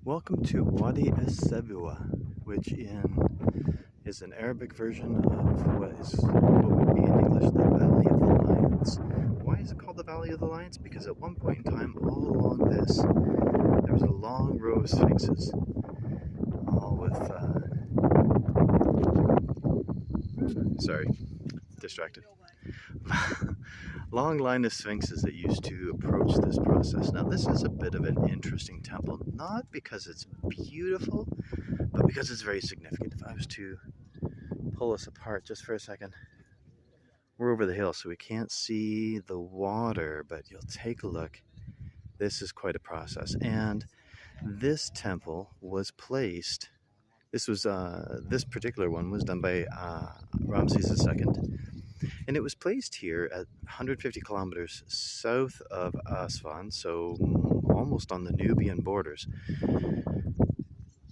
Welcome to Wadi es-Sebua, which is an Arabic version of what would be in English the Valley of the Lions. Why is it called the Valley of the Lions? Because at one point in time, all along this, there was a long row of sphinxes, all with, sorry, distracted. Long line of sphinxes that used to approach this process. Now this is a bit of an interesting temple, not because it's beautiful, but because it's very significant. If I was to pull us apart just for a second, we're over the hill so we can't see the water, but you'll take a look. This is quite a process, and this temple was placed, this particular one was done by Rameses the Second. And it was placed here at 150 kilometers south of Aswan, so almost on the Nubian borders,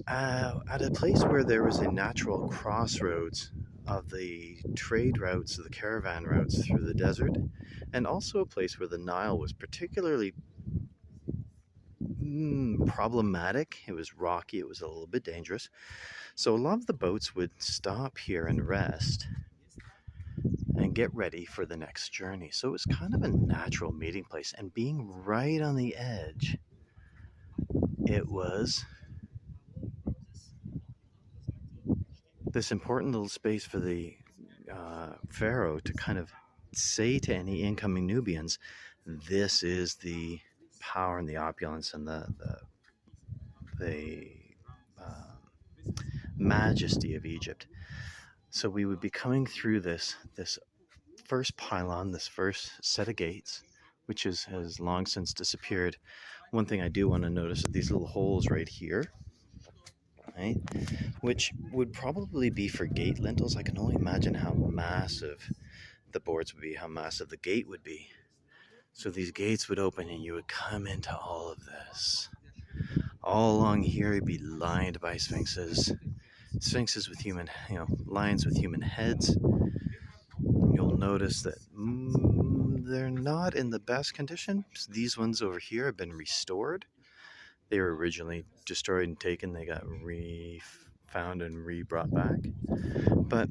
at a place where there was a natural crossroads of the trade routes, the caravan routes through the desert, and also a place where the Nile was particularly problematic. It was rocky, it was a little bit dangerous. So a lot of the boats would stop here and rest and get ready for the next journey. So it was kind of a natural meeting place, and being right on the edge, it was this important little space for the pharaoh to kind of say to any incoming Nubians, this is the power and the opulence and the majesty of Egypt. So we would be coming through this first pylon, this first set of gates, which has long since disappeared. One thing I do want to notice are these little holes right here, right, which would probably be for gate lintels. I can only imagine how massive the boards would be, how massive the gate would be. So these gates would open and you would come into all of this. All along here you'd be lined by sphinxes with human, lions with human heads. You'll notice that they're not in the best condition. These ones over here have been restored. They were originally destroyed and taken. They got found and brought back. But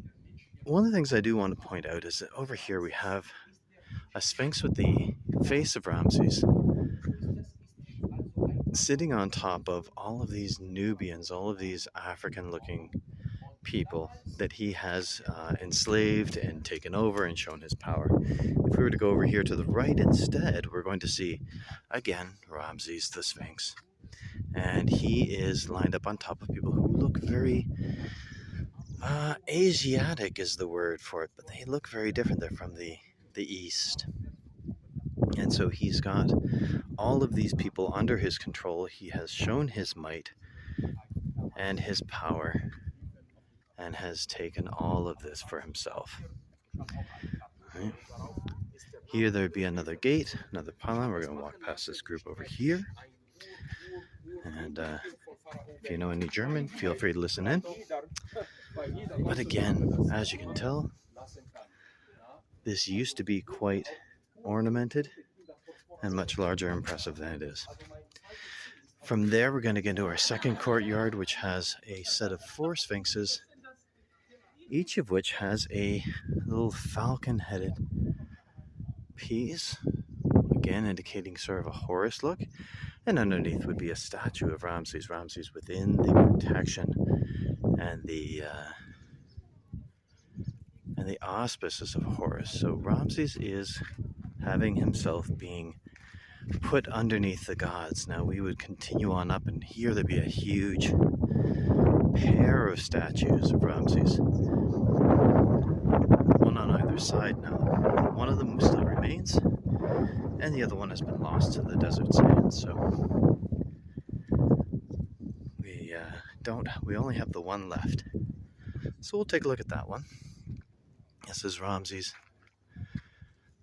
one of the things I do want to point out is that over here we have a sphinx with the face of Ramses sitting on top of all of these Nubians, all of these African-looking people that he has enslaved and taken over and shown his power. If we were to go over here to the right instead, we're going to see, again, Ramses the Sphinx. And he is lined up on top of people who look very Asiatic is the word for it, but they look very different. They're from the East. And so he's got all of these people under his control. He has shown his might and his power and has taken all of this for himself. Right. Here there'd be another gate, another pylon. We're going to walk past this group over here. And if you know any German, feel free to listen in. But again, as you can tell, this used to be quite ornamented and much larger and impressive than it is. From there, we're going to get into our second courtyard, which has a set of 4 sphinxes, each of which has a little falcon-headed piece, again indicating sort of a Horus look, and underneath would be a statue of Ramses within the protection and the auspices of Horus. So Ramses is having himself being put underneath the gods. Now we would continue on up, and here there'd be a huge pair of statues of Ramses, one on either side. Now one of them still remains, and the other one has been lost to the desert sand. So we only have the one left. So we'll take a look at that one. This is Ramses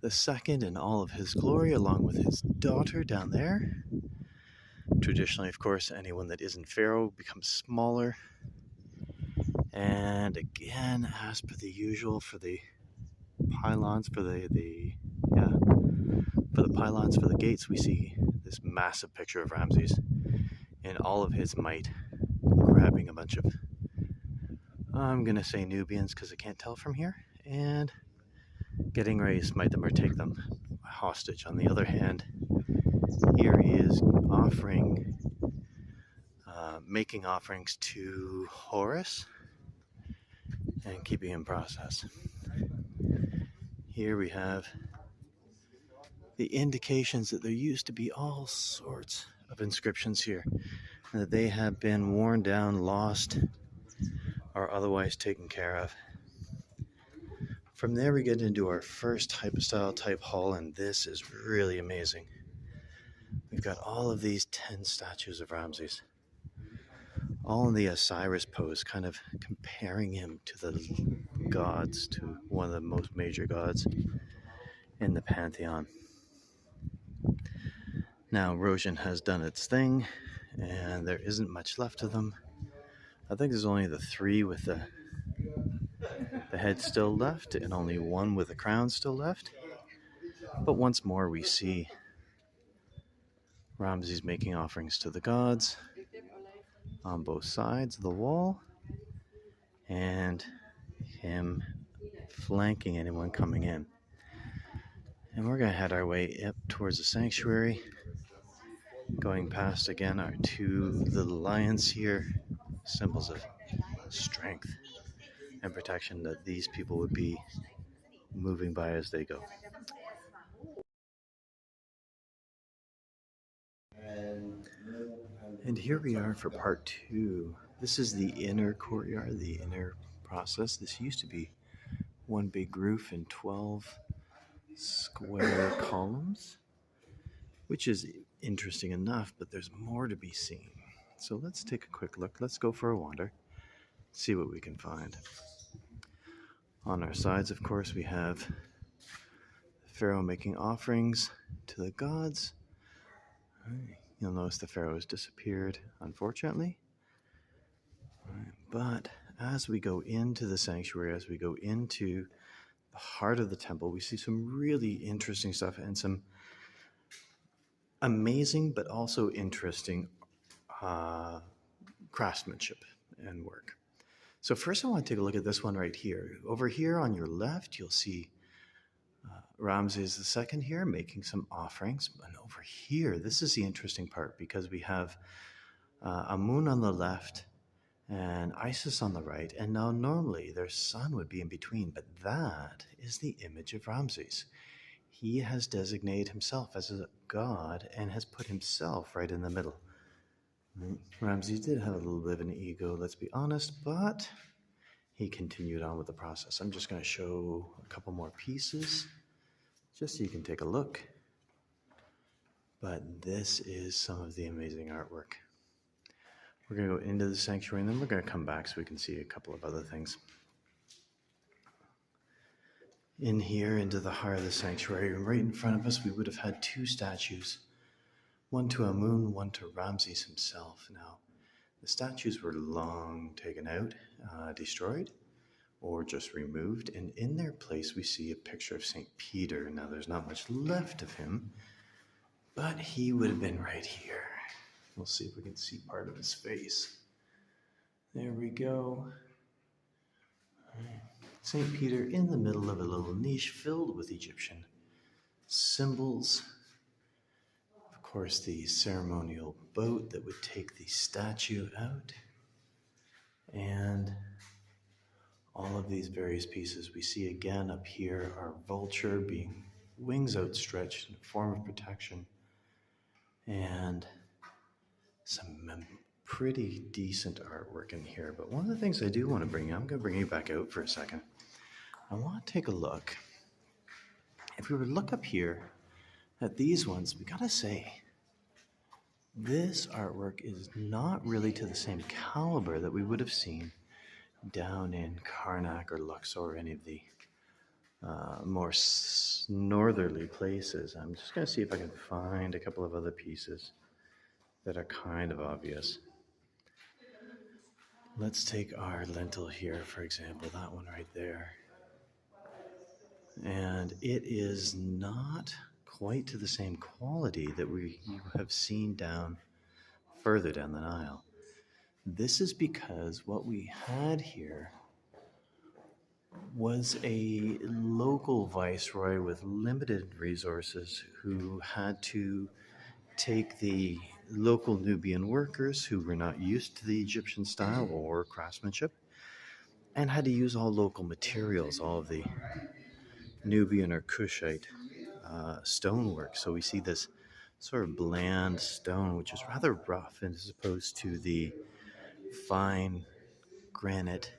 the second in all of his glory, along with his daughter down there. Traditionally, of course, anyone that isn't pharaoh becomes smaller. And again, as per the usual, for the pylons, for the pylons for the gates, we see this massive picture of Ramses in all of his might, grabbing a bunch of, I'm going to say Nubians because I can't tell from here, and getting ready to smite them or take them hostage. On the other hand, here he is making offerings to Horus and keeping in process. Here we have the indications that there used to be all sorts of inscriptions here, and that they have been worn down, lost, or otherwise taken care of. From there we get into our first hypostyle type hall, and this is really amazing. We've got all of these 10 statues of Ramses, all in the Osiris pose, kind of comparing him to the gods, to one of the most major gods in the pantheon. Now erosion has done its thing, and there isn't much left of them. I think there's only the 3 with the head still left, and only 1 with the crown still left. But once more we see Ramses making offerings to the gods on both sides of the wall, and him flanking anyone coming in. And we're going to head our way up towards the sanctuary, going past again our 2 little lions here, symbols of strength and protection that these people would be moving by as they go. And here we are for part 2. This is the inner courtyard, the inner process. This used to be one big roof and 12 square columns, which is interesting enough, but there's more to be seen. So let's take a quick look. Let's go for a wander, see what we can find. On our sides, of course, we have the Pharaoh making offerings to the gods. You'll notice the Pharaoh has disappeared, unfortunately. But as we go into the sanctuary, as we go into the heart of the temple, we see some really interesting stuff and some amazing but also interesting craftsmanship and work. So first I want to take a look at this one right here. Over here on your left, you'll see Rameses II here making some offerings. And over here, this is the interesting part, because we have Amun on the left and Isis on the right. And now normally their son would be in between, but that is the image of Ramses. He has designated himself as a god and has put himself right in the middle. Ramses did have a little bit of an ego, let's be honest, but he continued on with the process. I'm just going to show a couple more pieces just so you can take a look. But this is some of the amazing artwork. We're going to go into the sanctuary, and then we're going to come back so we can see a couple of other things. In here, into the heart of the sanctuary, right in front of us, we would have had 2 statues. One to Amun, one to Ramses himself. Now, the statues were long taken out, destroyed, or just removed, and in their place we see a picture of St. Peter. Now, there's not much left of him, but he would have been right here. We'll see if we can see part of his face. There we go. St. Peter in the middle of a little niche filled with Egyptian symbols. Of course, the ceremonial boat that would take the statue out. And all of these various pieces we see again up here, our vulture being wings outstretched in a form of protection. And some pretty decent artwork in here. But one of the things I do want to bring you, I'm going to bring you back out for a second. I want to take a look. If we were to look up here at these ones, we got to say, this artwork is not really to the same caliber that we would have seen down in Karnak or Luxor or any of the more northerly places. I'm just going to see if I can find a couple of other pieces that are kind of obvious. Let's take our lentil here, for example, that one right there. And it is not quite to the same quality that we have seen further down the Nile. This is because what we had here was a local viceroy with limited resources who had to take the local Nubian workers who were not used to the Egyptian style or craftsmanship and had to use all local materials, all of the Nubian or Kushite stonework. So we see this sort of bland stone, which is rather rough as opposed to the fine granite,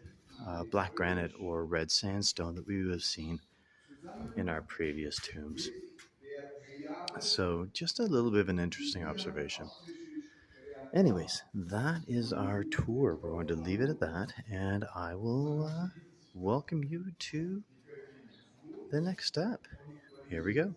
black granite or red sandstone that we would have seen in our previous tombs. So just a little bit of an interesting observation. Anyways, that is our tour. We're going to leave it at that, and I will welcome you to the next step. Here we go.